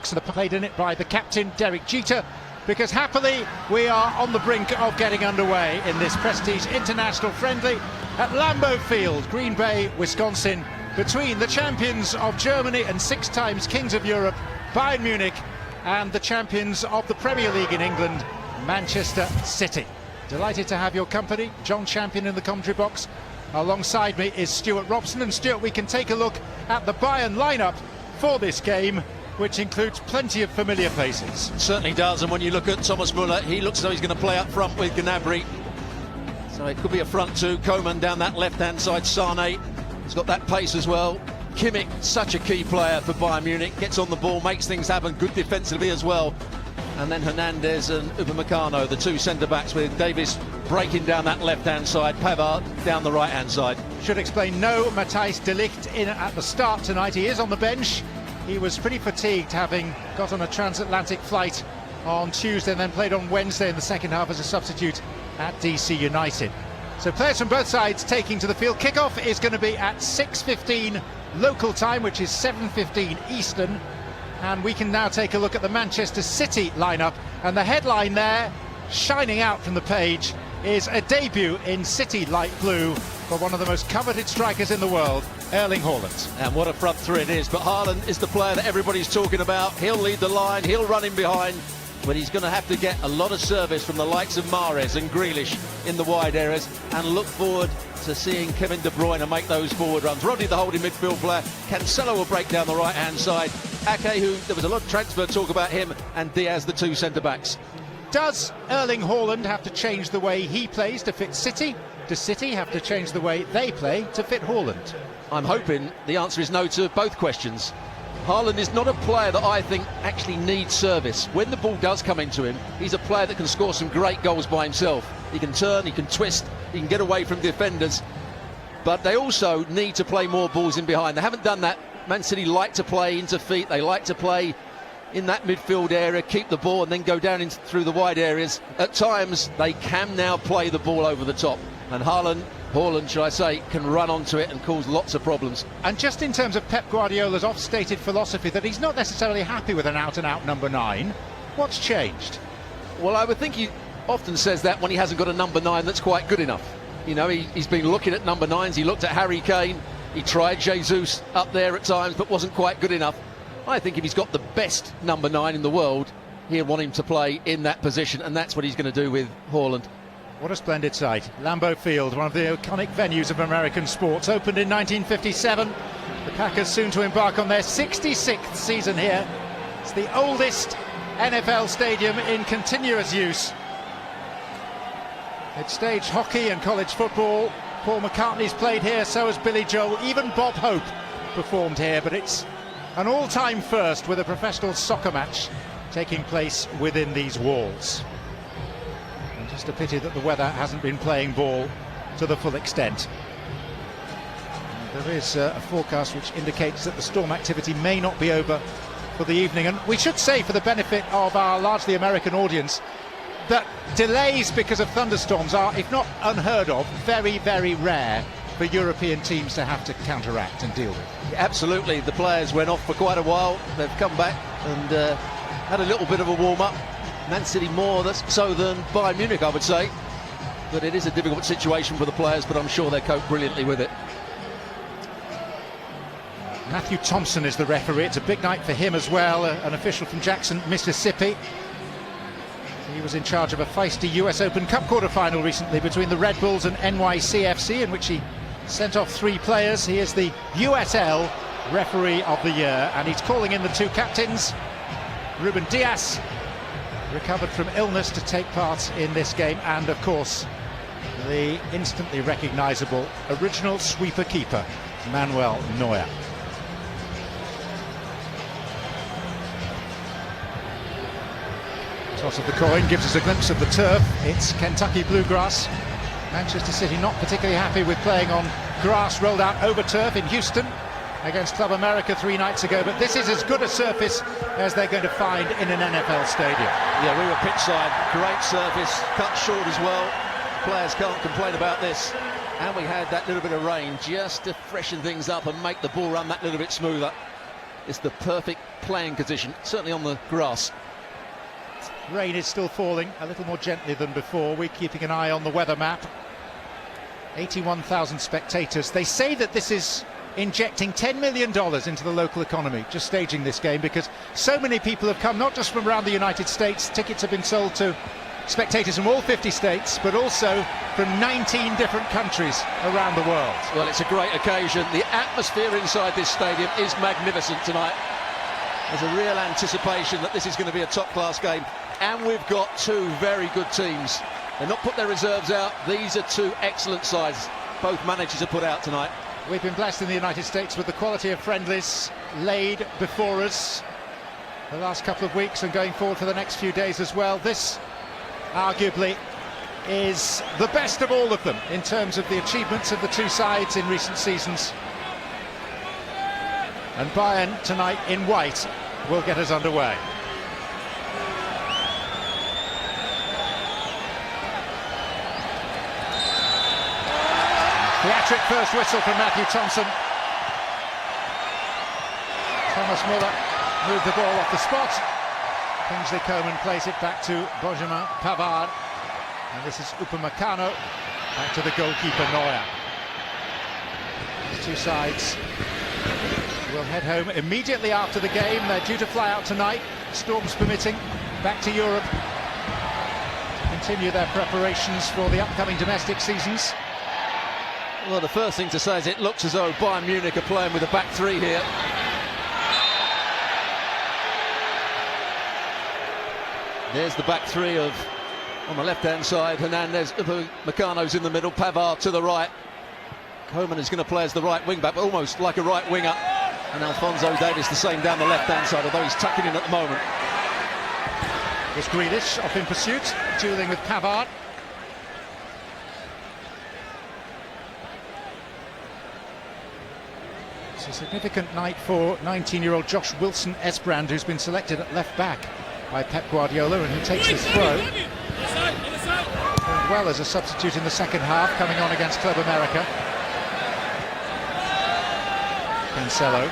Played in it by the captain, Derek Jeter, because happily we are on the brink of getting underway in this prestige international friendly at Lambeau Field, Green Bay, Wisconsin, between the champions of Germany and 6 times kings of Europe, Bayern Munich, and the champions of the Premier League in England, Manchester City. Delighted to have your company. John Champion in the commentary box. Alongside me is Stuart Robson, and Stuart, we can take a look at the Bayern lineup for this game, which includes plenty of familiar faces. Certainly does, and when you look at Thomas Müller, he looks as though he's going to play up front with Gnabry. So it could be a front two. Coman down that left-hand side. Sane, he's got that pace as well. Kimmich, such a key player for Bayern Munich, gets on the ball, makes things happen, good defensively as well. And then Hernandez and Upamecano, the 2 centre-backs, with Davis breaking down that left-hand side, Pavard down the right-hand side. Should explain, no Matthijs de Ligt in at the start tonight. He is on the bench. He was pretty fatigued, having got on a transatlantic flight on Tuesday and then played on Wednesday in the second half as a substitute at DC United. So players from both sides taking to the field. Kickoff is going to be at 6:15 local time, which is 7:15 Eastern. And we can now take a look at the Manchester City lineup. And the headline there, shining out from the page, is a debut in City light blue for one of the most coveted strikers in the world, Erling Haaland. And what a front three it is. But Haaland is the player that everybody's talking about. He'll lead the line, he'll run in behind, but he's going to have to get a lot of service from the likes of Mahrez and Grealish in the wide areas, and look forward to seeing Kevin De Bruyne make those forward runs. Rodri, the holding midfield player. Cancelo will break down the right-hand side. Ake, who there was a lot of transfer talk about him, and Diaz, the 2 centre-backs. Does Erling Haaland have to change the way he plays to fit City? Does City have to change the way they play to fit Haaland? I'm hoping the answer is no to both questions. Haaland is not a player that I think actually needs service. When the ball does come into him, he's a player that can score some great goals by himself. He can turn, he can twist, he can get away from defenders. But they also need to play more balls in behind. They haven't done that. Man City like to play into feet. They like to play in that midfield area, keep the ball and then go down through the wide areas. At times, they can now play the ball over the top. And Haaland, should I say, can run onto it and cause lots of problems. And just in terms of Pep Guardiola's oft-stated philosophy that he's not necessarily happy with an out-and-out number 9, what's changed? Well, I would think he often says that when he hasn't got a number 9 that's quite good enough. You know, he's been looking at number 9s. He looked at Harry Kane. He tried Jesus up there at times, but wasn't quite good enough. I think if he's got the best number 9 in the world, he'll want him to play in that position, and that's what he's going to do with Haaland. What a splendid sight. Lambeau Field, one of the iconic venues of American sports, opened in 1957. The Packers soon to embark on their 66th season here. It's the oldest NFL stadium in continuous use. It staged hockey and college football. Paul McCartney's played here, so has Billy Joel. Even Bob Hope performed here, but it's an all-time first with a professional soccer match taking place within these walls. And just a pity that the weather hasn't been playing ball to the full extent. There is a forecast which indicates that the storm activity may not be over for the evening. And we should say, for the benefit of our largely American audience, that delays because of thunderstorms are, if not unheard of, very, very rare for European teams to have to counteract and deal with. Absolutely. The players went off for quite a while. They've come back and had a little bit of a warm-up. Man City more so than Bayern Munich, I would say. But it is a difficult situation for the players, but I'm sure they cope brilliantly with it. Matthew Thompson is the referee. It's a big night for him as well, an official from Jackson, Mississippi. He was in charge of a feisty US Open Cup quarter-final recently between the Red Bulls and NYCFC, in which he sent off 3 players. He is the USL referee of the year, and he's calling in the 2 captains. Ruben Diaz, recovered from illness to take part in this game, and of course the instantly recognisable original sweeper-keeper, Manuel Neuer. Toss of the coin gives us a glimpse of the turf. It's Kentucky bluegrass. Manchester City not particularly happy with playing on grass rolled out over turf in Houston against Club America 3 nights ago, but this is as good a surface as they're going to find in an NFL stadium. Yeah, we were pitchside, great surface, cut short as well. Players can't complain about this. And we had that little bit of rain just to freshen things up and make the ball run that little bit smoother. It's the perfect playing position, certainly on the grass. Rain is still falling a little more gently than before. We're keeping an eye on the weather map. 81,000 spectators. They say that this is injecting $10 million into the local economy, just staging this game, because so many people have come, not just from around the United States. Tickets have been sold to spectators from all 50 states, but also from 19 different countries around the world. Well, it's a great occasion. The atmosphere inside this stadium is magnificent tonight. There's a real anticipation that this is going to be a top-class game, and we've got two very good teams. They've not put their reserves out. These are two excellent sides both managers have put out tonight. We've been blessed in the United States with the quality of friendlies laid before us the last couple of weeks and going forward for the next few days as well. This arguably is the best of all of them in terms of the achievements of the two sides in recent seasons. And Bayern tonight in white will get us underway. Theatric first whistle from Matthew Thompson. Thomas Muller moved the ball off the spot. Kingsley Coman plays it back to Benjamin Pavard. And this is Upamecano back to the goalkeeper Neuer. These two sides will head home immediately after the game. They're due to fly out tonight, storms permitting, back to Europe to continue their preparations for the upcoming domestic seasons. Well, the first thing to say is it looks as though Bayern Munich are playing with a back three here. There's the back three of, on the left-hand side, Hernandez, Upamecano's in the middle, Pavard to the right. Coman is going to play as the right wing-back, but almost like a right winger. And Alphonso Davies the same down the left-hand side, although he's tucking in at the moment. There's Grealish off in pursuit, duelling with Pavard. It's a significant night for 19-year-old Josh Wilson-Esbrand, who's been selected at left-back by Pep Guardiola, and who takes this throw. Doing well as a substitute in the second half, coming on against Club America. Cancelo.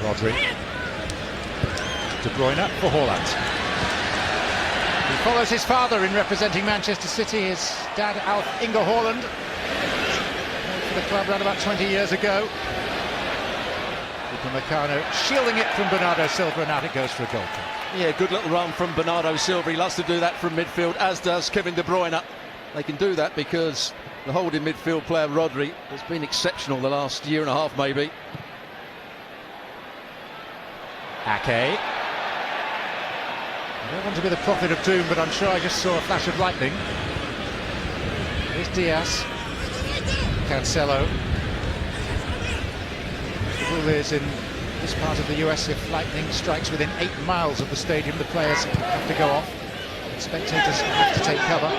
Rodri. De Bruyne for Haaland. He follows his father in representing Manchester City, his dad Alf Inge Haaland. Played for the club around about 20 years ago. Upamecano shielding it from Bernardo Silva, and out it goes for a goal kick. Yeah, good little run from Bernardo Silva. He loves to do that from midfield, as does Kevin De Bruyne. They can do that because the holding midfield player Rodri has been exceptional the last year and a half, maybe. Ake. I don't want to be the prophet of doom, but I'm sure I just saw a flash of lightning. Here's Diaz. Cancelo. The rule is in this part of the US, if lightning strikes within 8 miles of the stadium, the players have to go off. The spectators have to take cover.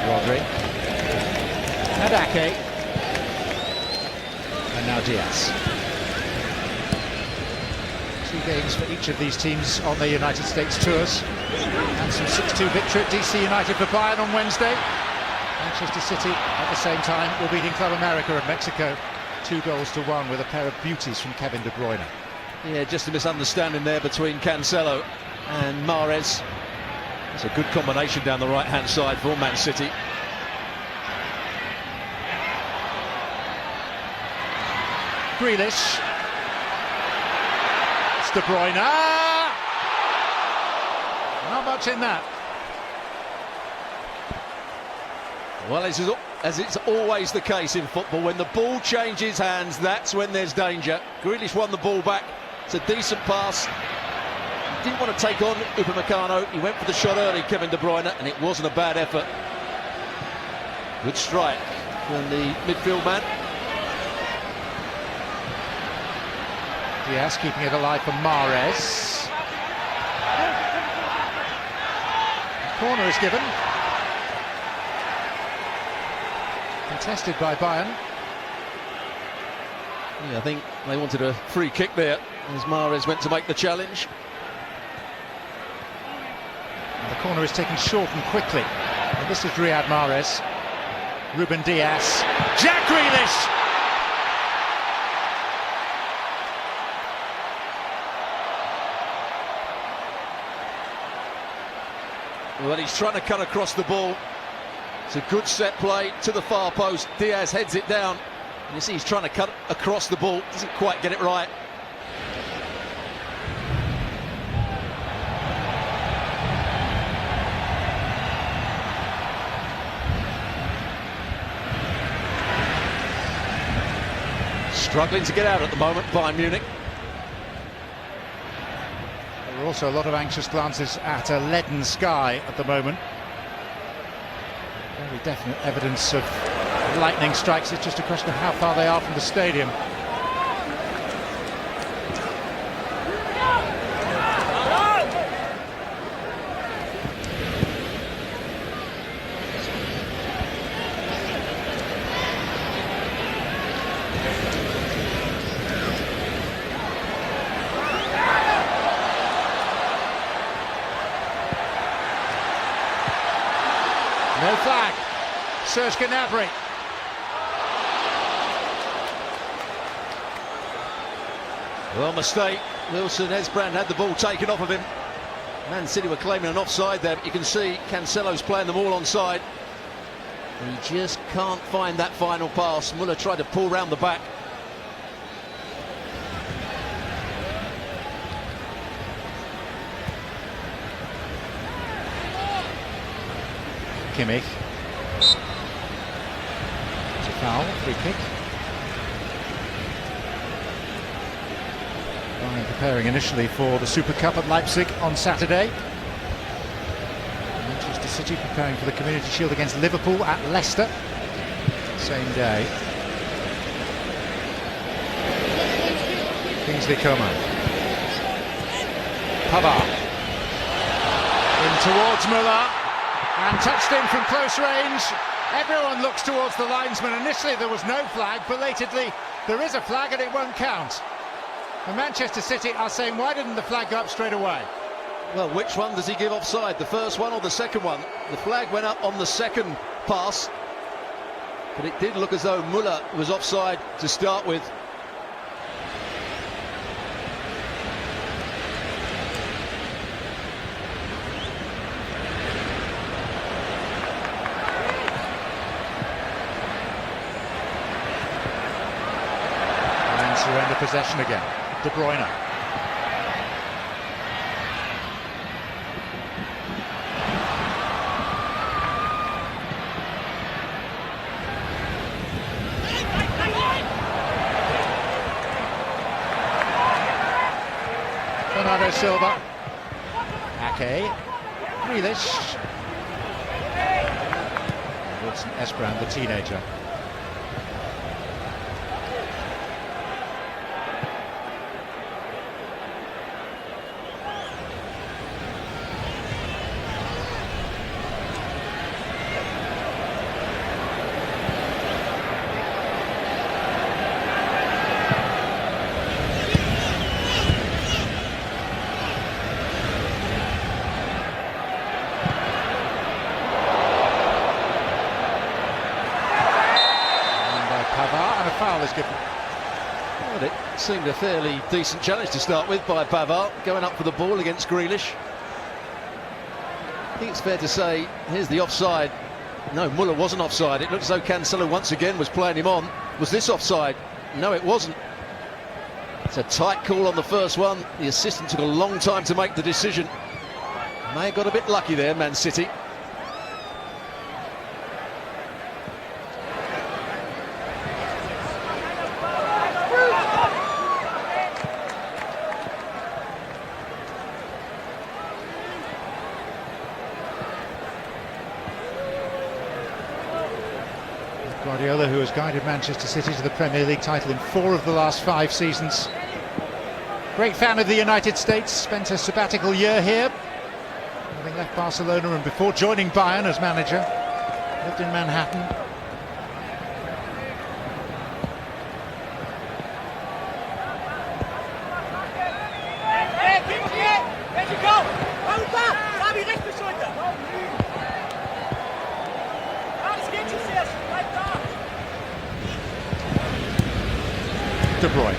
Rodri. And Ake. And now Diaz. 2 games for each of these teams on their United States tours. And some 6-2 victory at DC United for Bayern on Wednesday. Manchester City at the same time were beating Club America of Mexico 2-1 with a pair of beauties from Kevin De Bruyne. Yeah, just a misunderstanding there between Cancelo and Mahrez. It's a good combination down the right-hand side for Man City. Grealish. It's De Bruyne. Not much in that. Well, as it's always the case in football, when the ball changes hands, that's when there's danger. Grealish won the ball back. It's a decent pass. He didn't want to take on Upamecano. He went for the shot early, Kevin De Bruyne, and it wasn't a bad effort. Good strike from the midfield man. Diaz keeping it alive for Mahrez. Corner is given. Contested by Bayern. Yeah, I think they wanted a free kick there as Mahrez went to make the challenge. And the corner is taken short and quickly. And this is Riyad Mahrez. Ruben Diaz. Jack Grealish! Well, he's trying to cut across the ball. It's a good set play to the far post. Diaz heads it down. You see he's trying to cut across the ball. Doesn't quite get it right. Struggling to get out at the moment, Bayern Munich. There are also a lot of anxious glances at a leaden sky at the moment. Very definite evidence of lightning strikes. It's just a question of how far they are from the stadium. No flag. Serge Gnabry. Well, mistake. Wilson Esbrand had the ball taken off of him. Man City were claiming an offside there, but you can see Cancelo's playing them all onside. He just can't find that final pass. Muller tried to pull round the back. Kimmich. It's a foul, free kick. Bayern preparing initially for the Super Cup at Leipzig on Saturday. Manchester City preparing for the Community Shield against Liverpool at Leicester. Same day. Kingsley Coman. Pavard. In towards Muller. And touched in from close range. Everyone looks towards the linesman. Initially there was no flag. Belatedly there is a flag and it won't count. And Manchester City are saying, why didn't the flag go up straight away? Well, which one does he give offside? The first one or the second one? The flag went up on the second pass. But it did look as though Muller was offside to start with. Surrender possession again. De Bruyne. Bernardo Silva. Ake. Grealish. Wilson Esbrand, the teenager. And a foul is given. Well, it seemed a fairly decent challenge to start with by Pavard, going up for the ball against Grealish. I think it's fair to say, here's the offside. No, Muller wasn't offside. It looked as though Cancelo once again was playing him on. Was this offside? No, it wasn't. It's a tight call on the first one. The assistant took a long time to make the decision. May have got a bit lucky there, Man City. Guardiola, who has guided Manchester City to the Premier League title in 4 of the last 5 seasons. Great fan of the United States, spent a sabbatical year here, having left Barcelona and before joining Bayern as manager. Lived in Manhattan. De Bruyne.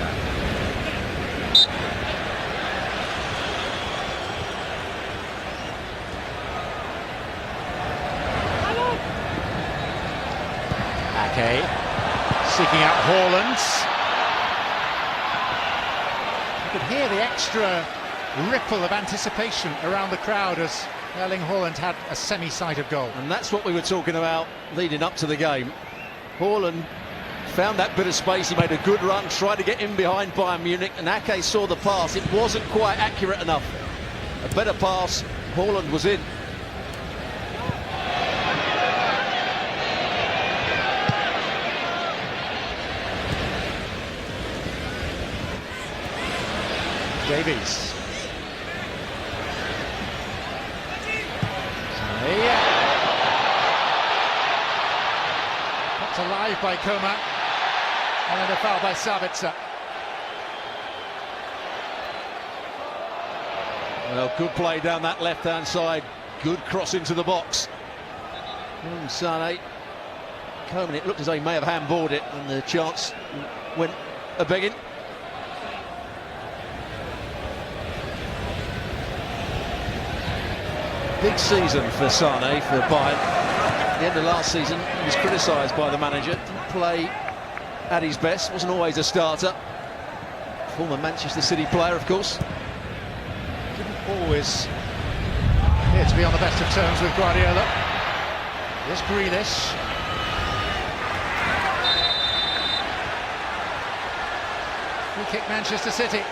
Ake seeking out Haaland. You could hear the extra ripple of anticipation around the crowd as Erling Haaland had a semi-sight of goal. And that's what we were talking about leading up to the game. Haaland found that bit of space, he made a good run, tried to get in behind Bayern Munich, and Ake saw the pass. It wasn't quite accurate enough. A better pass, Haaland was in. Davies. Kept alive by Coman, and then a foul by Sabitzer. Well, good play down that left-hand side. Good cross into the box. Sane. Coman, it looked as though he may have handballed it, and the chance went a-begging. Big season for Sane, for Bayern. At the end of last season, he was criticised by the manager. Didn't play at his best, wasn't always a starter. Former Manchester City player, of course. Didn't always appear to be on the best of terms with Guardiola. Here's Grealish. Free kick, Manchester City.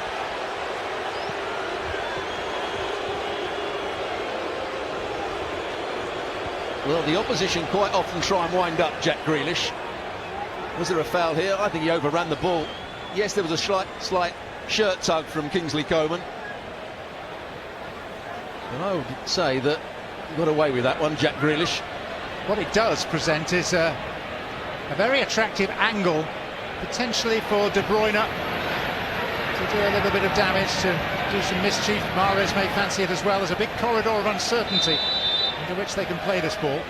Well, the opposition quite often try and wind up Jack Grealish. Was there a foul here? I think he overran the ball. Yes, there was a slight shirt tug from Kingsley Coman. And I would say that he got away with that one, Jack Grealish. What it does present is a very attractive angle, potentially for De Bruyne to do a little bit of damage, to do some mischief. Mahrez may fancy it as well. There's a big corridor of uncertainty into which they can play this ball.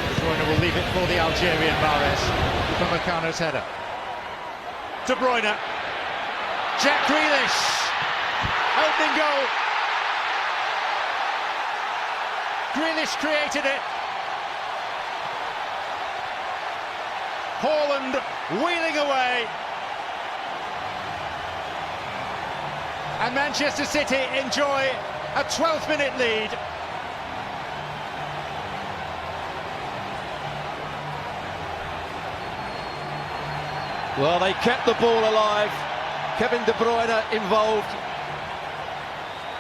De Bruyne will leave it for the Algerian Mahrez. Upamecano's header. De Bruyne. Jack Grealish. Opening goal. Grealish created it. Haaland wheeling away. And Manchester City enjoy a 12-minute lead. Well, they kept the ball alive. Kevin De Bruyne involved.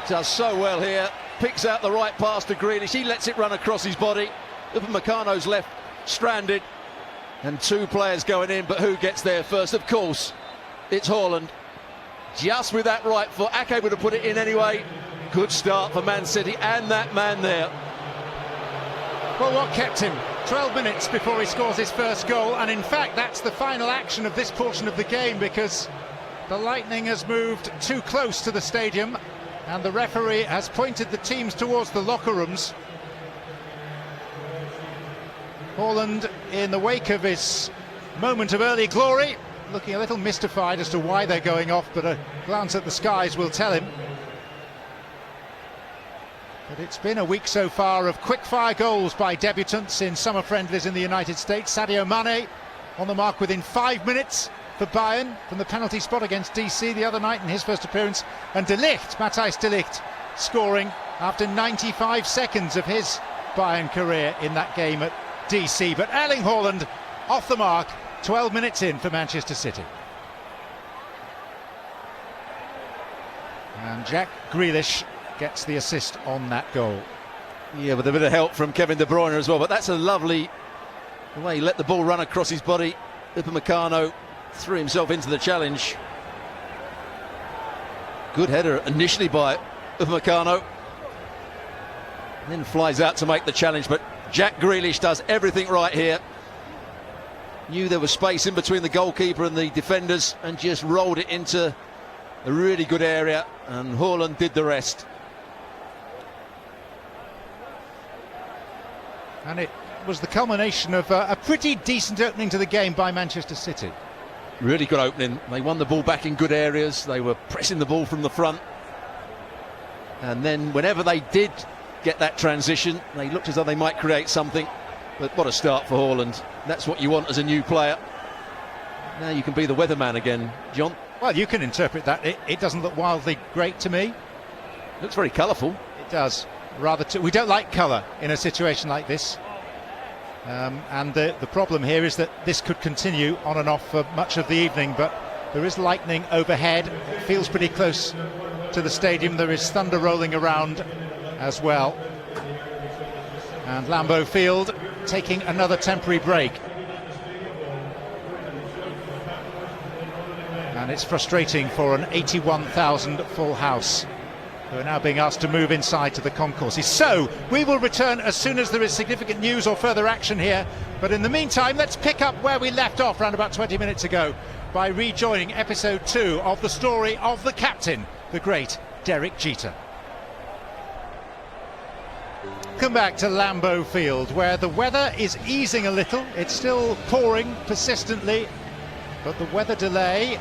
Does so well here. Picks out the right pass to Grealish. He lets it run across his body. Upamecano's left stranded. And two players going in, but who gets there first? Of course, it's Haaland. Just with that right foot. Ake would have put it in anyway. Good start for Man City and that man there. Well, what kept him? 12 minutes before he scores his first goal, and in fact that's the final action of this portion of the game, because the Lightning has moved too close to the stadium and the referee has pointed the teams towards the locker rooms. Haaland, in the wake of his moment of early glory, looking a little mystified as to why they're going off, but a glance at the skies will tell him. But it's been a week so far of quick-fire goals by debutants in summer friendlies in the United States. Sadio Mane on the mark within 5 minutes for Bayern from the penalty spot against DC the other night in his first appearance. And Matthijs de Ligt, scoring after 95 seconds of his Bayern career in that game at DC. But Erling Haaland off the mark, 12 minutes in for Manchester City. And Jack Grealish gets the assist on that goal. Yeah, with a bit of help from Kevin De Bruyne as well, but that's a lovely the way he let the ball run across his body. Upamecano threw himself into the challenge. Good header initially by Upamecano, then flies out to make the challenge, but Jack Grealish does everything right here. Knew there was space in between the goalkeeper and the defenders and just rolled it into a really good area, and Haaland did the rest. And it was the culmination of a pretty decent opening to the game by Manchester City. Really good opening. They won the ball back in good areas. They were pressing the ball from the front. And then whenever they did get that transition, they looked as though they might create something. But what a start for Haaland. That's what you want as a new player. Now you can be the weatherman again, John. Well, you can interpret that. It doesn't look wildly great to me. Looks very colourful. It does. We don't like colour in a situation like this. And the problem here is that this could continue on and off for much of the evening, but there is lightning overhead. It feels pretty close to the stadium. There is thunder rolling around as well. And Lambeau Field taking another temporary break. And it's frustrating for an 81,000 full house, who are now being asked to move inside to the concourses. So we will return as soon as there is significant news or further action here. But in the meantime, let's pick up where we left off around about 20 minutes ago by rejoining episode 2 of the story of the captain, the great Derek Jeter. Come back to Lambeau Field, where the weather is easing a little. It's still pouring persistently, but the weather delay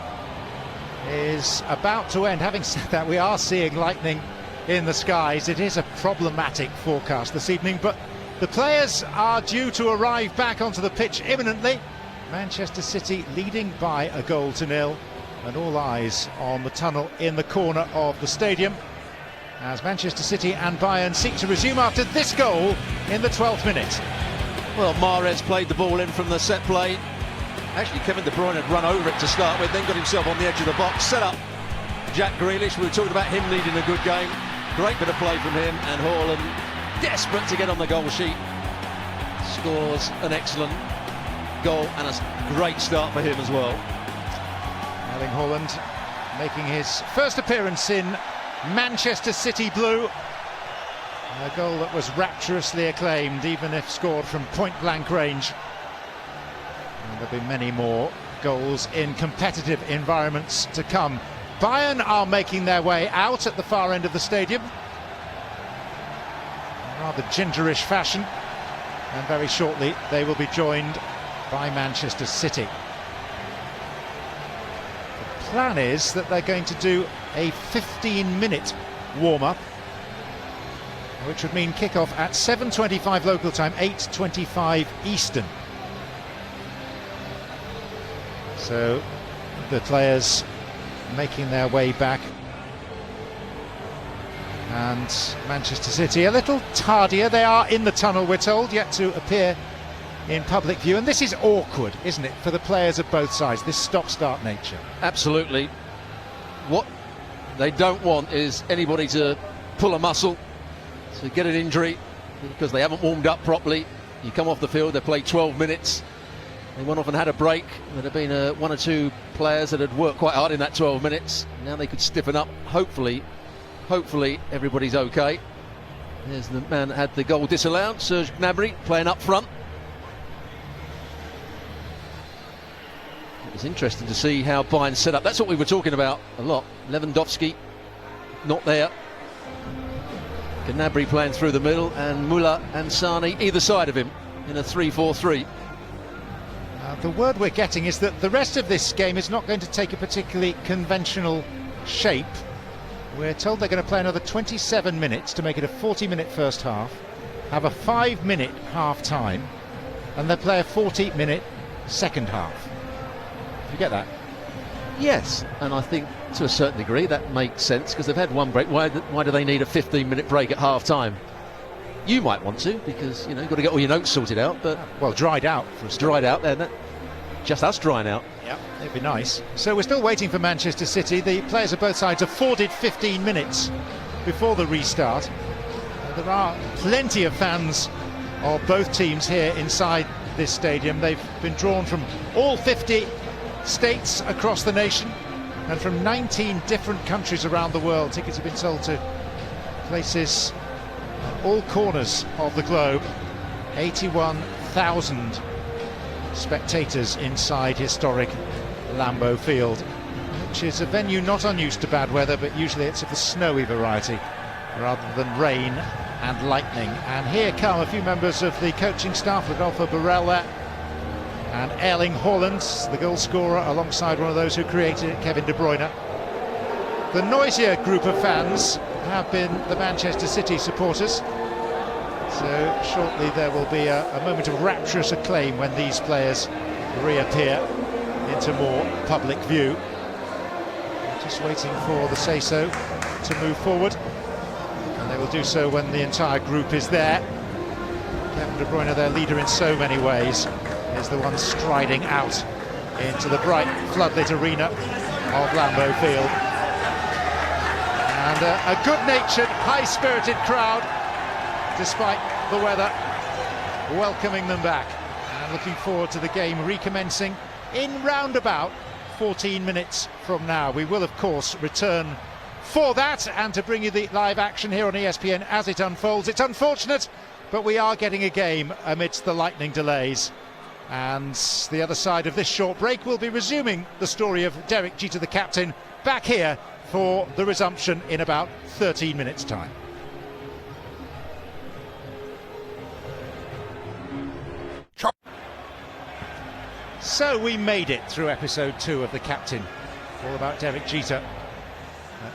is about to end. Having said that, we are seeing lightning in the skies. It is a problematic forecast this evening, but the players are due to arrive back onto the pitch imminently. Manchester City leading by 1-0, and all eyes on the tunnel in the corner of the stadium as Manchester City and Bayern seek to resume after this goal in the 12th minute. Well, Mahrez played the ball in from the set play. Actually, Kevin De Bruyne had run over it to start with, then got himself on the edge of the box, set up Jack Grealish. We were talking about him needing a good game. Great bit of play from him, and Haaland, desperate to get on the goal sheet, scores an excellent goal and a great start for him as well. Erling Haaland making his first appearance in Manchester City blue. A goal that was rapturously acclaimed, even if scored from point-blank range. And there'll be many more goals in competitive environments to come. Bayern are making their way out at the far end of the stadium, in rather gingerish fashion, and very shortly they will be joined by Manchester City. The plan is that they're going to do a 15-minute warm-up, which would mean kick-off at 7:25 local time, 8:25 Eastern. So the players making their way back, and Manchester City a little tardier. They are in the tunnel, we're told, yet to appear in public view, and this is awkward, isn't it, for the players of both sides, this stop-start nature. Absolutely. What they don't want is anybody to pull a muscle, to get an injury, because they haven't warmed up properly. You come off the field, they play 12 minutes, they went off and had a break. There had been one or two players that had worked quite hard in that 12 minutes. Now they could stiffen up. Hopefully everybody's okay. There's the man that had the goal disallowed, Serge Gnabry, playing up front. It was interesting to see how Bayern set up. That's what we were talking about a lot. Lewandowski not there. Gnabry playing through the middle, and Müller and Sane either side of him in a 3-4-3. The word we're getting is that the rest of this game is not going to take a particularly conventional shape. We're told they're going to play another 27 minutes to make it a 40-minute first half, have a 5-minute half-time, and they'll play a 40-minute second half. You get that? Yes, and I think to a certain degree that makes sense, because they've had one break. Why do they need a 15-minute break at half-time? You might want to, because you've got to get all your notes sorted out. But well, dried out for us. Dried out then. Just us drying out. Yeah, it'd be nice. So we're still waiting for Manchester City. The players of both sides afforded 15 minutes before the restart. There are plenty of fans of both teams here inside this stadium. They've been drawn from all 50 states across the nation and from 19 different countries around the world. Tickets have been sold to places all corners of the globe. 81,000 spectators inside historic Lambeau Field, which is a venue not unused to bad weather, but usually it's of the snowy variety rather than rain and lightning. And here come a few members of the coaching staff, Rodolfo Borrell there, and Erling Haaland, the goal scorer, alongside one of those who created it, Kevin De Bruyne. The noisier group of fans have been the Manchester City supporters. So shortly there will be a moment of rapturous acclaim when these players reappear into more public view. Just waiting for the say-so to move forward, and they will do so when the entire group is there. Kevin De Bruyne, their leader in so many ways, is the one striding out into the bright floodlit arena of Lambeau Field. And a good-natured, high-spirited crowd, despite the weather, welcoming them back and looking forward to the game recommencing in roundabout 14 minutes from now. We will of course return for that and to bring you the live action here on ESPN as it unfolds. It's unfortunate, but we are getting a game amidst the lightning delays, and the other side of this short break will be resuming the story of Derek Jeter, the captain, back here for the resumption in about 13 minutes time. So we made it through episode 2 of The Captain, all about Derek Jeter,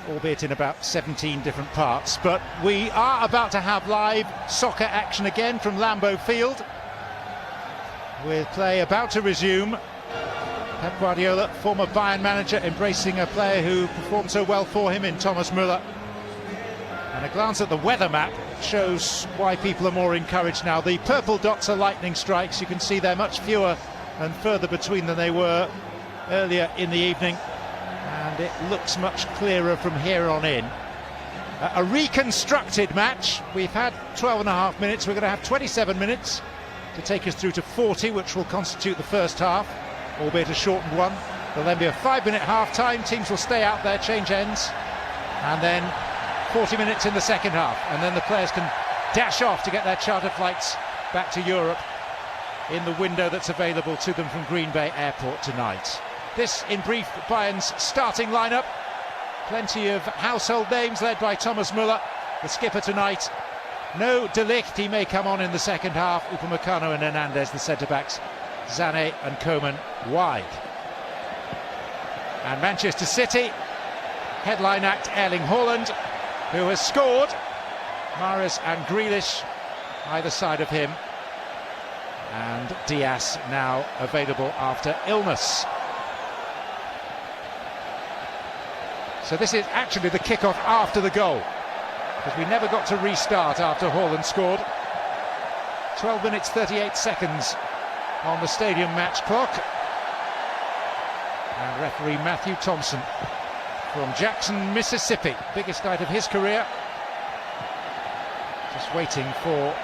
albeit in about 17 different parts. But we are about to have live soccer action again from Lambeau Field, with play about to resume. Pep Guardiola, former Bayern manager, embracing a player who performed so well for him in Thomas Müller. And a glance at the weather map shows why people are more encouraged now. The purple dots are lightning strikes. You can see they're much fewer and further between than they were earlier in the evening, and it looks much clearer from here on in. A reconstructed match. We've had 12.5 minutes. We're going to have 27 minutes to take us through to 40, which will constitute the first half, albeit a shortened one. There'll then be a 5-minute half-time. Teams will stay out there, change ends, and then 40 minutes in the second half, and then the players can dash off to get their charter flights back to Europe in the window that's available to them from Green Bay Airport tonight. This, in brief, Bayern's starting lineup. Plenty of household names led by Thomas Müller, the skipper tonight. No De Ligt, he may come on in the second half. Upamecano and Hernandez, the centre-backs. Sané and Coman wide. And Manchester City, headline act Erling Haaland, who has scored. Mahrez and Grealish either side of him, and Diaz now available after illness. So this is actually the kick-off after the goal, because we never got to restart after Haaland scored. 12 minutes 38 seconds on the stadium match clock, and referee Matthew Thompson from Jackson, Mississippi, biggest night of his career, just waiting for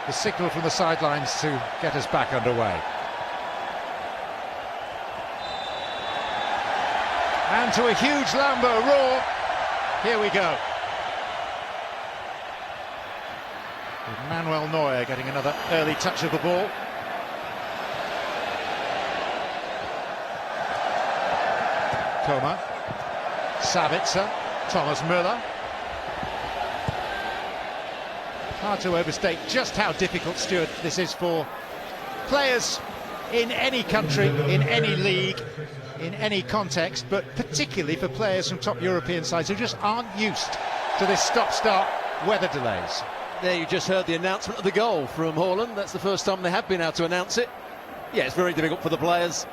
the signal from the sidelines to get us back underway. And to a huge Lambeau roar, here we go. With Manuel Neuer getting another early touch of the ball. Coman, Sabitzer, Thomas Müller. Hard to overstate just how difficult, Stuart, this is for players in any country, in any league, in any context, but particularly for players from top European sides who just aren't used to this stop-start weather delays. There you just heard the announcement of the goal from Haaland. That's the first time they have been able to announce it. Yeah, it's very difficult for the players.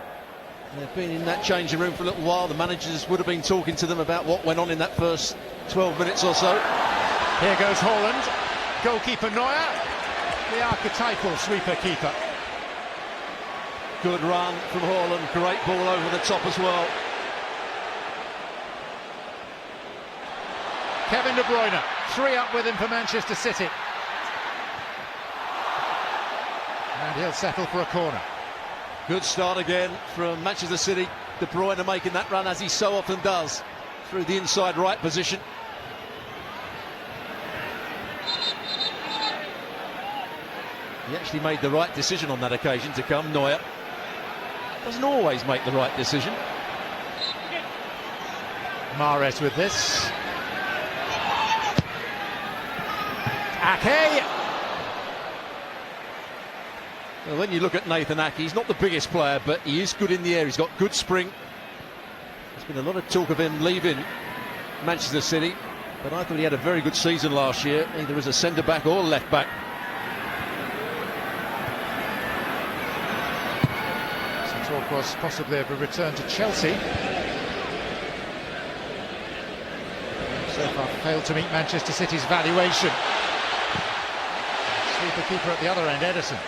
They've been in that changing room for a little while. The managers would have been talking to them about what went on in that first 12 minutes or so. Here goes Haaland. Goalkeeper Neuer, the archetypal sweeper keeper. Good run from Haaland, great ball over the top as well. Kevin De Bruyne, 3 up with him for Manchester City. And he'll settle for a corner. Good start again from Manchester City. De Bruyne making that run, as he so often does, through the inside right position. He actually made the right decision on that occasion to come. Neuer doesn't always make the right decision. Mahrez with this. Ake. Well, when you look at Nathan Ake, he's not the biggest player, but he is good in the air. He's got good spring. There's been a lot of talk of him leaving Manchester City, but I thought he had a very good season last year, either as a centre-back or left-back. Some talk was possibly of a return to Chelsea. So far failed to meet Manchester City's valuation. Sweeper keeper at the other end, Ederson.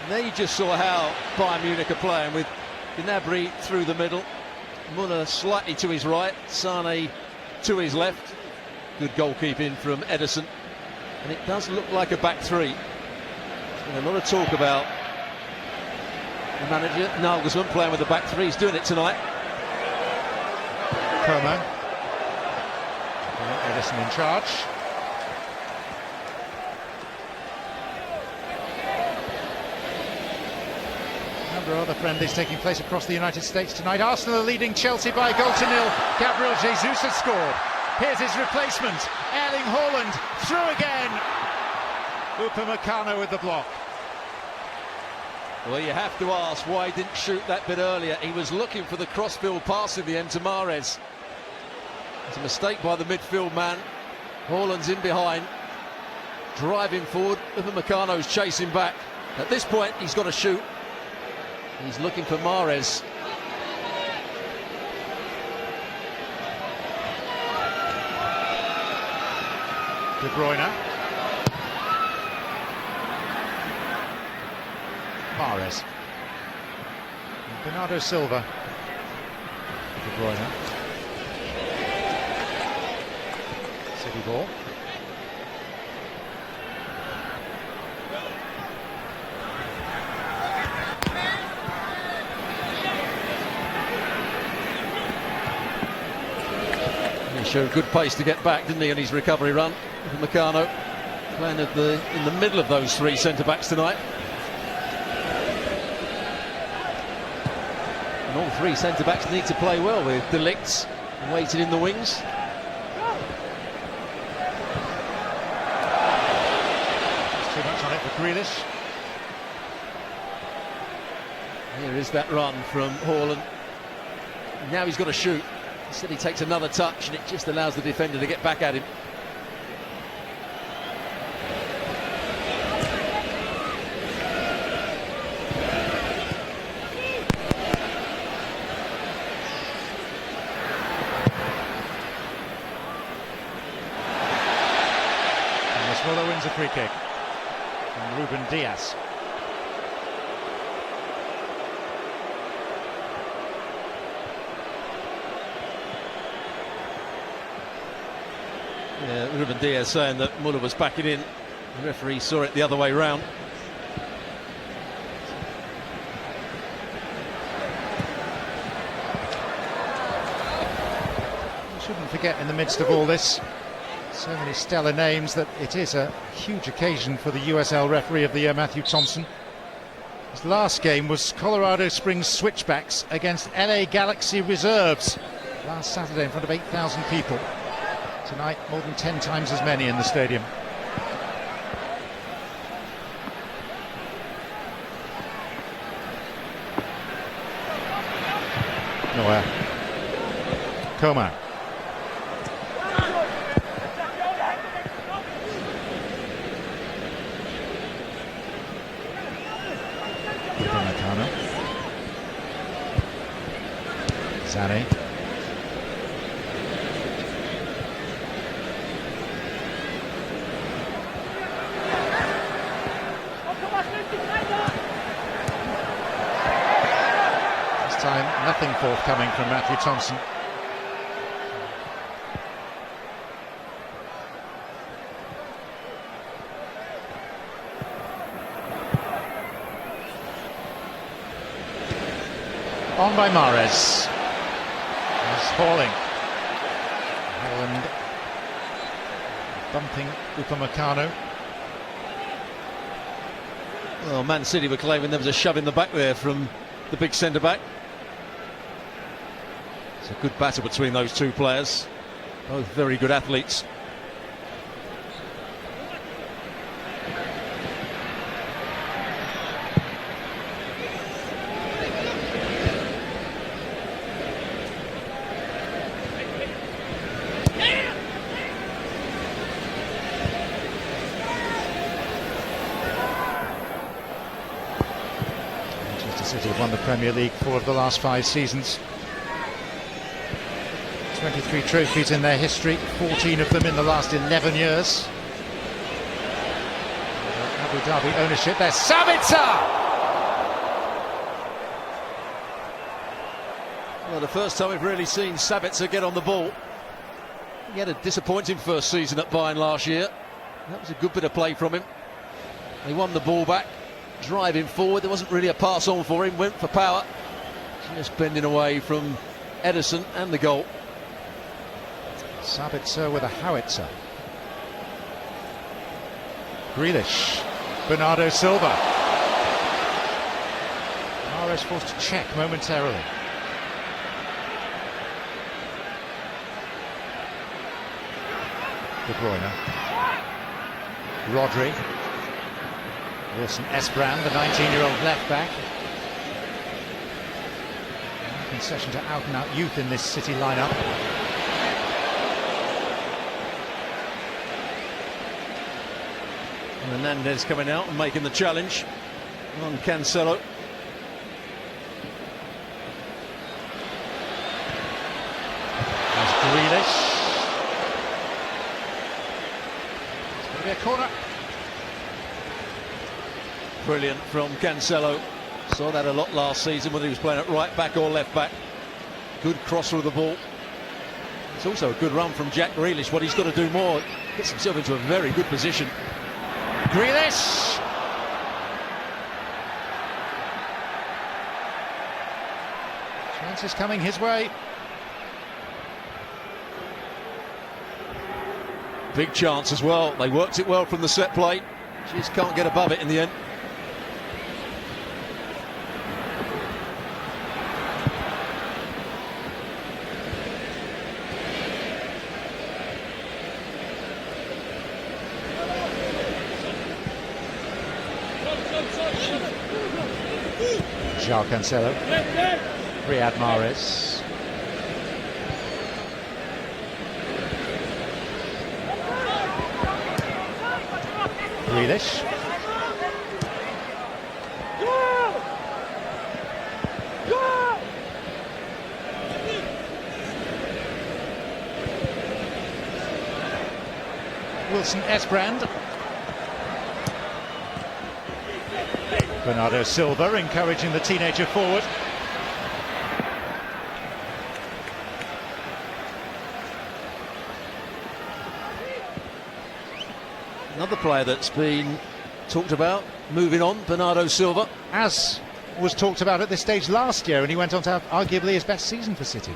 And there you just saw how Bayern Munich are playing, with Gnabry through the middle, Muller slightly to his right, Sane to his left. Good goalkeeping from Ederson, and it does look like a back three. There's been a lot of talk about the manager Nagelsmann playing with the back three. He's doing it tonight. Coman. Ederson in charge. A number of other friendlies taking place across the United States tonight. Arsenal are leading Chelsea by a goal to nil. Gabriel Jesus has scored. Here's his replacement, Erling Haaland, through again. Upamecano with the block. Well, you have to ask why he didn't shoot that bit earlier. He was looking for the crossfield pass in the end to Mahrez. It's a mistake by the midfield man. Haaland's in behind, driving forward. Upamecano's chasing back. At this point, he's got to shoot. He's looking for Mahrez. De Bruyne. Mahrez. Bernardo Silva. De Bruyne. City ball. He showed good pace to get back, didn't he, on his recovery run? Upamecano playing in the middle of those three centre-backs tonight. And all three centre-backs need to play well, with De Ligt waiting in the wings. There's too much on it for Grealish. Here is that run from Haaland. Now he's got to shoot. Instead he takes another touch, and it just allows the defender to get back at him. Muller wins a free kick from Ruben Diaz. Yeah, Ruben Diaz saying that Muller was backing in. The referee saw it the other way round. You shouldn't forget, in the midst of all this, so many stellar names, that it is a huge occasion for the USL referee of the year, Matthew Thompson. His last game was Colorado Springs Switchbacks against LA Galaxy Reserves last Saturday in front of 8,000 people. Tonight, more than 10 times as many in the stadium. Nowhere. Coman. Upamecano. Sane. This time, nothing forthcoming from Matthew Thompson. On by Mahrez. He's falling. Haaland bumping Upamecano. Well, Man City were claiming there was a shove in the back there from the big centre-back. It's a good battle between those two players. Both very good athletes. City have won the Premier League 4 of the last 5 seasons. 23 trophies in their history, 14 of them in the last 11 years. Abu Dhabi ownership, there's Sabitzer! Well, the first time we've really seen Sabitzer get on the ball. He had a disappointing first season at Bayern last year. That was a good bit of play from him. He won the ball back, driving forward. There wasn't really a pass on for him, went for power. Just bending away from Ederson and the goal. Sabitzer with a howitzer. Grealish, Bernardo Silva. Mahrez forced to check momentarily. De Bruyne. Rodri. Wilson Esbrand, the 19-year-old left-back. Concession to out-and-out youth in this City lineup. Hernandez coming out and making the challenge on Cancelo. There's Grealish. It's going to be a corner. Brilliant from Cancelo. Saw that a lot last season when he was playing at right back or left back. Good crosser of the ball. It's also a good run from Jack Grealish. What he's got to do more, gets himself into a very good position. Grealish! Chances coming his way. Big chance as well. They worked it well from the set play. Just can't get above it in the end. João Cancelo, Riyad Mahrez. Grealish. Wilson Esbrand. Bernardo Silva encouraging the teenager forward. Another player that's been talked about moving on, Bernardo Silva. As was talked about at this stage last year, and he went on to have arguably his best season for City.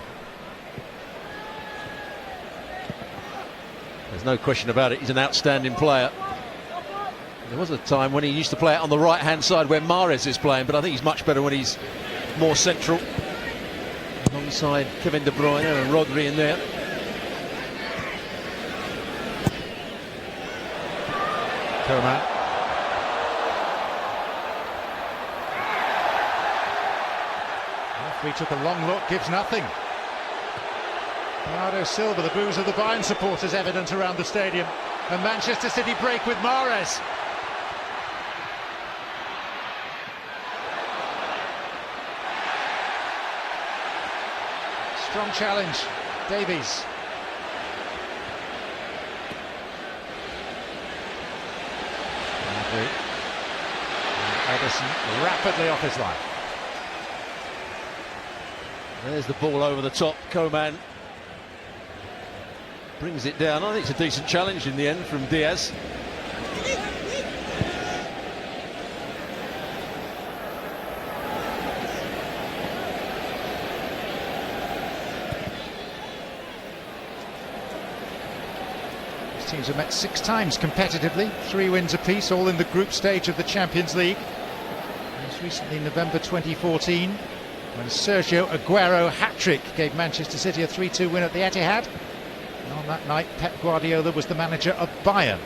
There's no question about it, he's an outstanding player. There was a time when he used to play out on the right-hand side where Mahrez is playing, but I think he's much better when he's more central. Alongside Kevin De Bruyne and Rodri in there. Coman. Referee took a long look, gives nothing. Bernardo Silva, the boos of the Bayern supporters evident around the stadium. And Manchester City break with Mahrez. Strong challenge, Davies. Ederson rapidly off his line. There's the ball over the top. Coman brings it down. I think it's a decent challenge in the end from Diaz. These teams have met 6 times competitively, 3 wins apiece, all in the group stage of the Champions League. Most recently November 2014, when Sergio Aguero hat-trick gave Manchester City a 3-2 win at the Etihad. And on that night, Pep Guardiola was the manager of Bayern.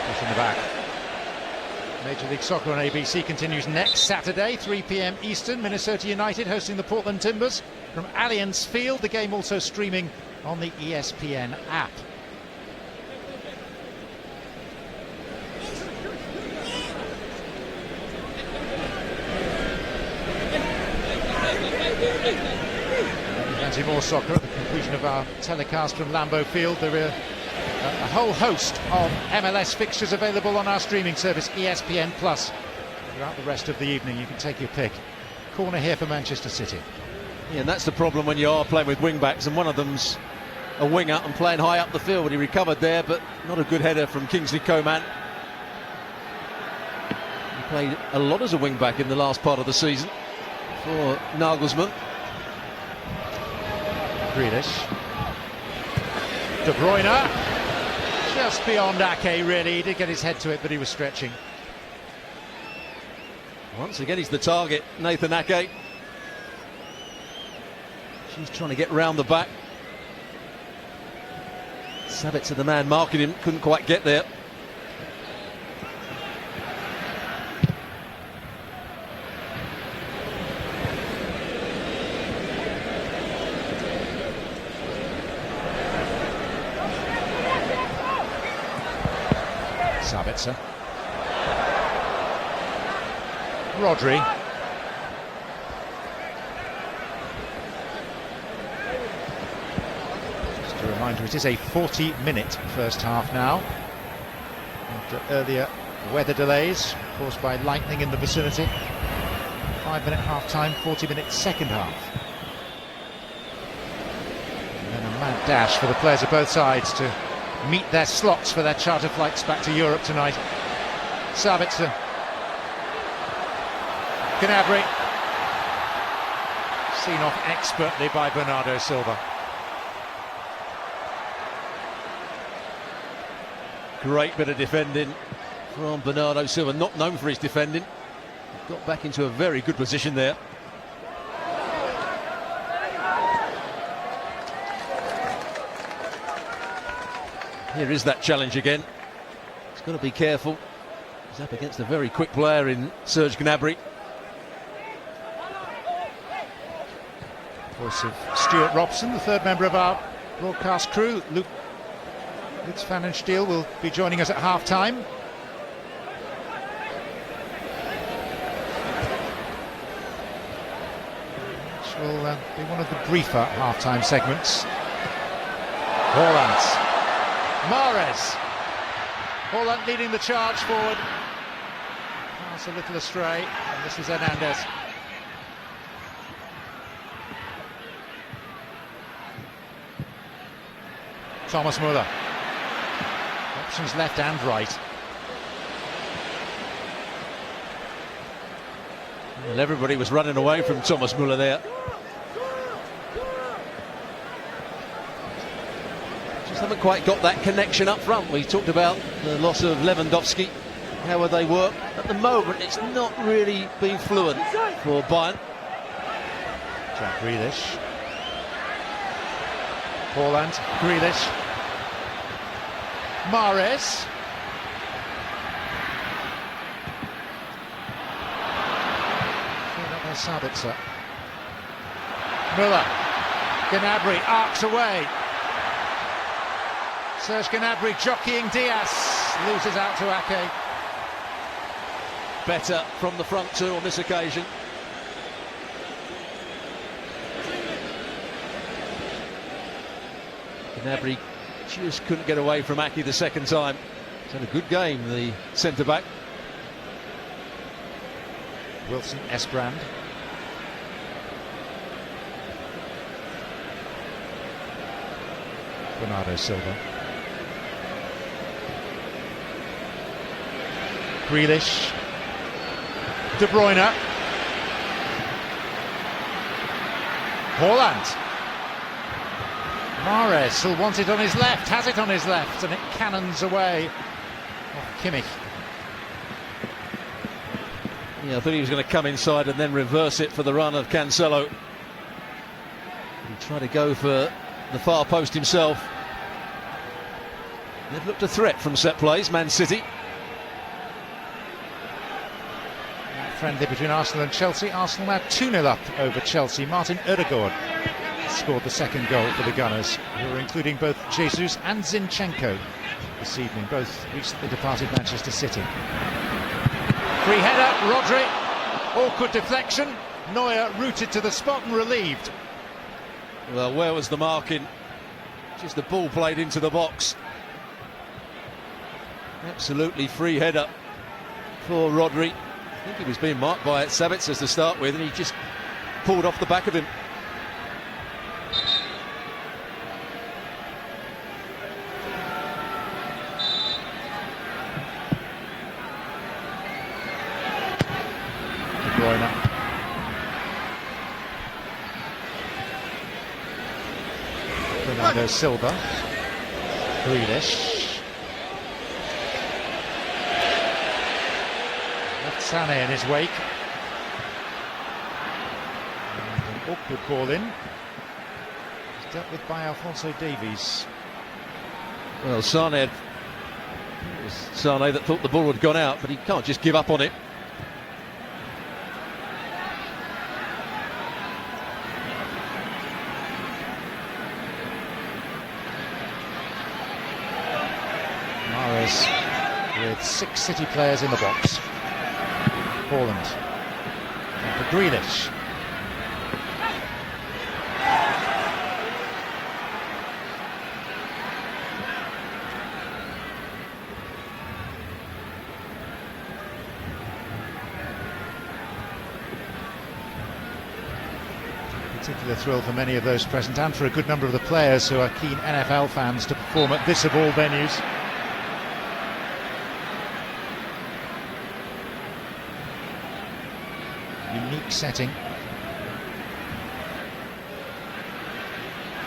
Push in the back. Major Major League Soccer on ABC continues next Saturday, 3 p.m. Eastern. Minnesota United hosting the Portland Timbers from Allianz Field. The game also streaming on the ESPN app. Plenty more soccer at the conclusion of our telecast from Lambeau Field. There are a whole host of MLS fixtures available on our streaming service ESPN Plus throughout the rest of the evening. You can take your pick. Corner here for Manchester City. Yeah, and that's the problem when you are playing with wing backs, and one of them's a winger and playing high up the field. He recovered there, but not a good header from Kingsley Coman. He played a lot as a wing back in the last part of the season for Nagelsmann. Grealish. De Bruyne. Just beyond Ake, really. He did get his head to it, but he was stretching. Once again, he's the target, Nathan Ake. She's trying to get round the back. Sabitzer, the man marking him, couldn't quite get there. Sabitzer. Rodri. Just a reminder, it is a 40-minute first half now. After earlier weather delays caused by lightning in the vicinity. 5-minute half-time, 40-minute second half. And then a mad dash for the players of both sides to meet their slots for their charter flights back to Europe tonight. Sabitzer. Gnabry. Seen off expertly by Bernardo Silva. Great bit of defending from Bernardo Silva, not known for his defending. Got back into a very good position there. Here is that challenge again. He's got to be careful. He's up against a very quick player in Serge Gnabry. Voice of Stuart Robson, the third member of our broadcast crew. Lutz van den Stiel will be joining us at half-time. Which will be one of the briefer half-time segments. Haaland. Mahrez. Haaland leading the charge forward. Pass a little astray, and this is Hernandez. Thomas Müller. Options left and right. Well, everybody was running away from Thomas Müller there. Just haven't quite got that connection up front. We talked about the loss of Lewandowski. How would they work? At the moment, it's not really been fluent for Bayern. Jack Grealish. Haaland, Grealish. Mahrez. Sabitzer. Müller. Gnabry arcs away. Serge Gnabry jockeying Diaz. Loses out to Ake. Better from the front two on this occasion. Gnabry just couldn't get away from Ake the second time. He's had a good game, the centre-back. Wilson Esbrand. Bernardo Silva. Grealish. De Bruyne. Haaland. Mahrez still wants it on his left, has it on his left, and it cannons away off Kimmich. Yeah, I thought he was going to come inside and then reverse it for the run of Cancelo. He tried to go for the far post himself. They've looked a threat from set plays, Man City. friendly between Arsenal and Chelsea. Arsenal now 2-0 up over Chelsea. Martin Ødegaard scored the second goal for the Gunners, who are including both Jesus and Zinchenko this evening, both recently departed Manchester City. Free header, Rodri, awkward deflection. Neuer rooted to the spot and relieved. Well, where was the marking? Just the ball played into the box. Absolutely free header for Rodri. I think he was being marked by Sabitzer to start with, and he just pulled off the back of him. De Bruyne. Bernardo Silva. Grealish. Left Sané in his wake. And an awkward ball in. It's dealt with by Alphonso Davies. Well, Sané, it was Sané that thought the ball had gone out, but he can't just give up on it. With 6 City players in the box. Haaland. And for Grealish. Particular thrill for many of those present and for a good number of the players who are keen NFL fans to perform at this of all venues. Unique setting.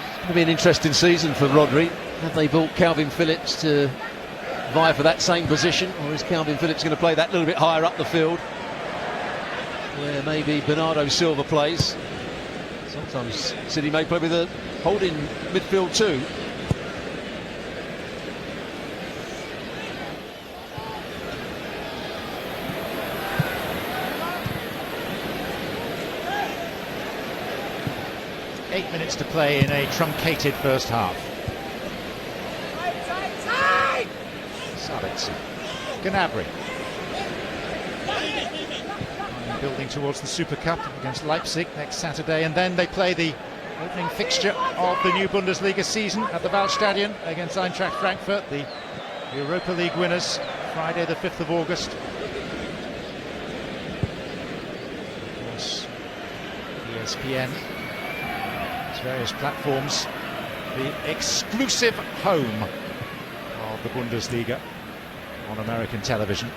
It's going to be an interesting season for Rodri. Have they bought Calvin Phillips to vie for that same position, or is Calvin Phillips going to play that little bit higher up the field, where maybe Bernardo Silva plays? Sometimes City may play with a holding midfield too. Eight minutes to play in a truncated first half. Sabitzer. Gnabry. Building towards the Super Cup against Leipzig next Saturday, and then they play the opening fixture of the new Bundesliga season at the Waldstadion against Eintracht Frankfurt, the Europa League winners, Friday the 5th of August. Of course, ESPN, its various platforms, the exclusive home of the Bundesliga on American television.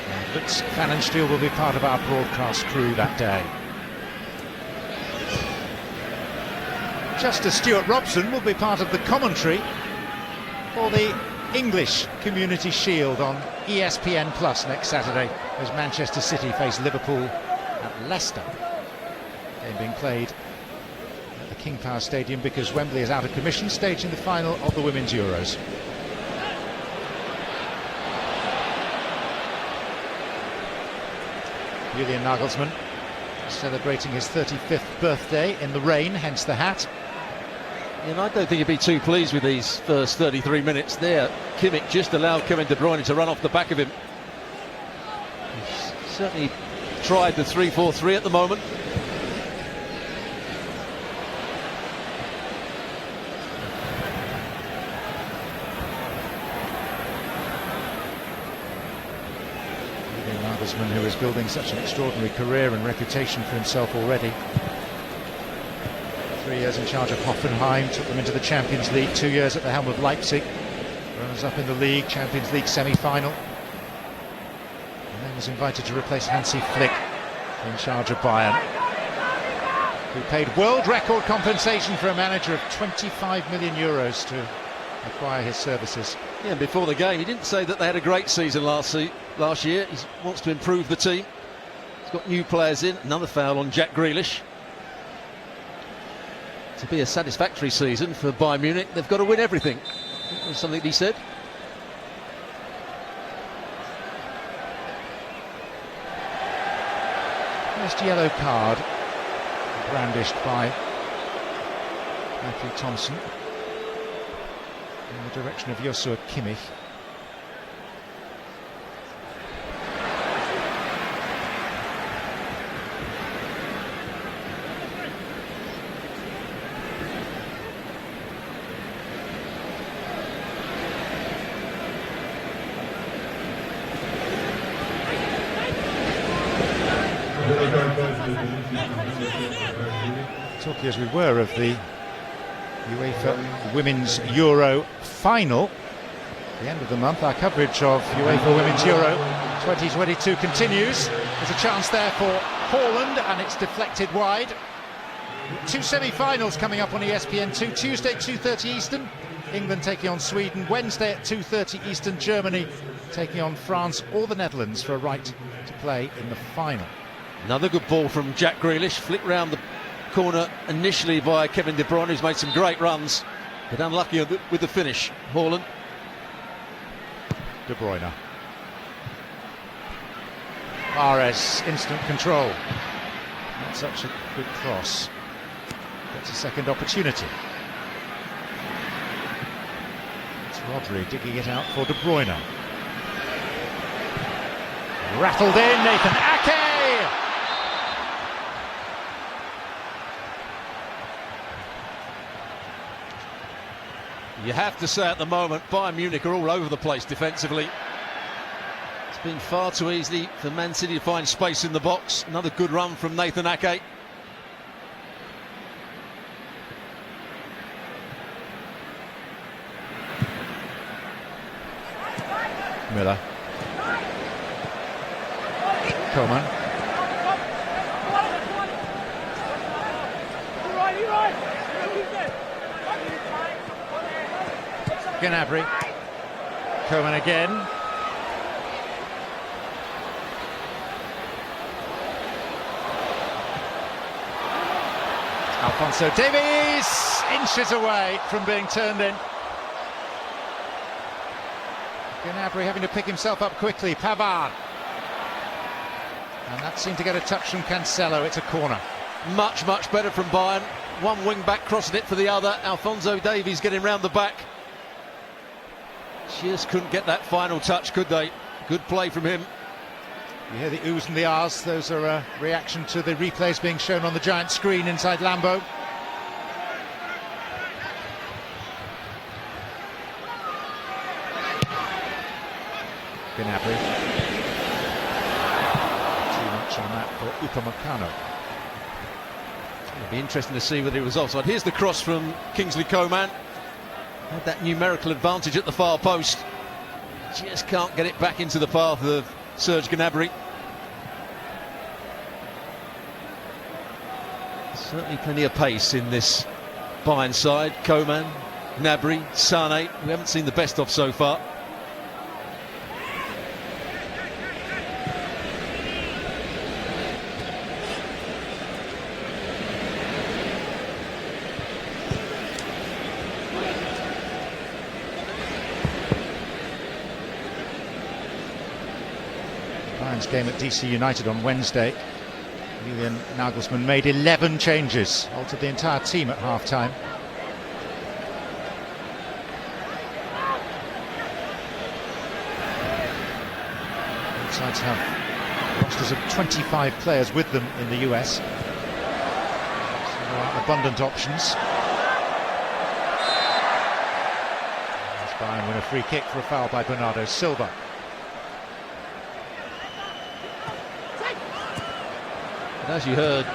And Lutz Pfannenstiel will be part of our broadcast crew that day. Just as Stuart Robson will be part of the commentary for the English Community Shield on ESPN Plus next Saturday as Manchester City face Liverpool at Leicester. Game being played at the King Power Stadium because Wembley is out of commission, staging the final of the Women's Euros. Julian Nagelsmann celebrating his 35th birthday in the rain, hence the hat. And I don't think he'd be too pleased with these first 33 minutes there. Kimmich just allowed Kevin De Bruyne to run off the back of him. He's certainly tried the 3-4-3 at the moment. Who is building such an extraordinary career and reputation for himself already. 3 years in charge of Hoffenheim, took them into the Champions League, 2 years at the helm of Leipzig, runners up in the league, Champions League semi-final, and then was invited to replace Hansi Flick in charge of Bayern, who paid world record compensation for a manager of 25 million euros to acquire his services. Yeah, and before the game he didn't say that they had a great season last year. He wants to improve the team. He's got new players in. Another foul on Jack Grealish. To be a satisfactory season for Bayern Munich, they've got to win everything. I think that's something he said. First yellow card brandished by Matthew Thompson in the direction of Joshua Kimmich. Talking as we were of the UEFA Women's Euro final, at the end of the month, our coverage of UEFA Women's Euro 2022 continues. There's a chance there for Haaland, and it's deflected wide. Two semi-finals coming up on ESPN2. Tuesday 2:30 Eastern, England taking on Sweden. Wednesday at 2:30 Eastern, Germany taking on France or the Netherlands for a right to play in the final. Another good ball from Jack Grealish, flicked round the corner initially by Kevin De Bruyne, who's made some great runs, but unlucky with the finish. Haaland. De Bruyne. Mahrez, instant control. Not such a good cross. Gets a second opportunity. It's Rodri digging it out for De Bruyne. Rattled in, Nathan Ake! You have to say at the moment, Bayern Munich are all over the place defensively. It's been far too easy for Man City to find space in the box. Another good run from Nathan Ake. Miller. Coman. Gnabry. Coman again. Alphonso Davies, inches away from being turned in. Gnabry having to pick himself up quickly. Pavard. And that seemed to get a touch from Cancelo. It's a corner. Much better from Bayern. One wing back crossing it for the other. Alphonso Davies getting round the back. Just couldn't get that final touch, could they? Good play from him. You hear the oohs and the ahs. Those are a reaction to the replays being shown on the giant screen inside Lambeau. Gnabry. Too much on that for Upamecano. It'll be interesting to see whether it was offside. Here's the cross from Kingsley Coman. Had that numerical advantage at the far post. Just can't get it back into the path of Serge Gnabry. Certainly plenty of pace in this Bayern side. Coman, Gnabry, Sané, we haven't seen the best of so far. Bayern's game at DC United on Wednesday. Julian Nagelsmann made 11 changes, altered the entire team at half-time. Both sides have rosters of 25 players with them in the US. So there are abundant options. As Bayern win a free kick for a foul by Bernardo Silva. And as you heard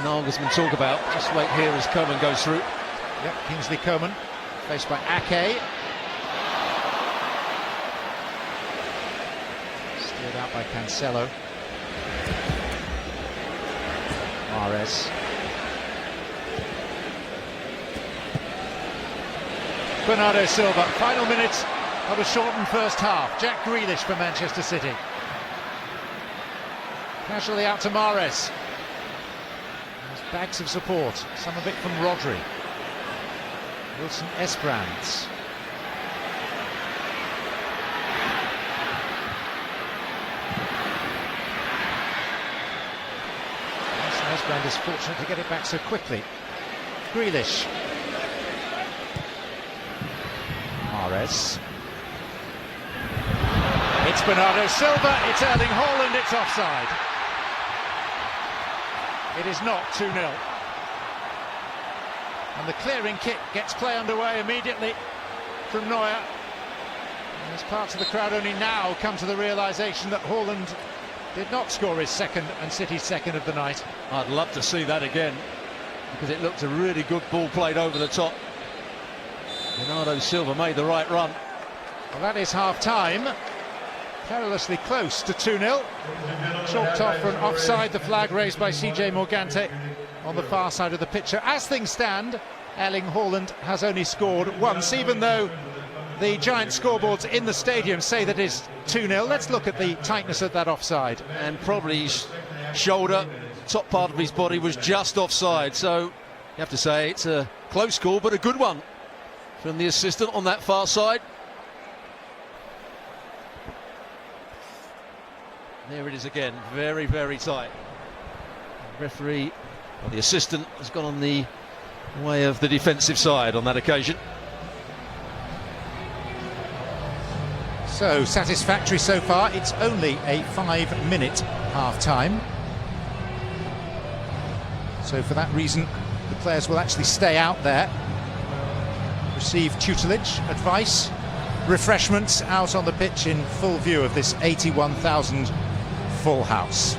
Nagelsmann talk about, just wait here as Coman goes through. Yep, Kingsley Coman, faced by Ake. Steered out by Cancelo. Mahrez. Bernardo Silva, final minute of a shortened first half. Jack Grealish for Manchester City. Casually out to Mahrez. There's bags of support, some of it from Rodri. Wilson Esperance. Defenders fortunate to get it back so quickly. Grealish. Mahrez. It's Bernardo Silva, it's Erling Haaland, it's offside. It is not 2-0. And the clearing kick gets play underway immediately from Neuer. And as parts of the crowd only now come to the realisation that Haaland did not score his second and City's second of the night. I'd love to see that again, because it looked a really good ball played over the top. Bernardo Silva made the right run. Well, that is half-time. Perilously close to 2-0. Chalked off for an offside, the flag raised by CJ Morgante on the far side of the picture. As things stand, Erling Haaland has only scored once, even though the giant scoreboards in the stadium say that it's 2-0. Let's look at the tightness of that offside. And probably his shoulder, top part of his body was just offside. So you have to say it's a close call, but a good one from the assistant on that far side. There it is again, very, very tight. The referee, or the assistant, has gone on the way of the defensive side on that occasion. So, satisfactory so far. It's only a 5-minute half-time. So for that reason, the players will actually stay out there, receive tutelage, advice, refreshments out on the pitch in full view of this 81,000 full house.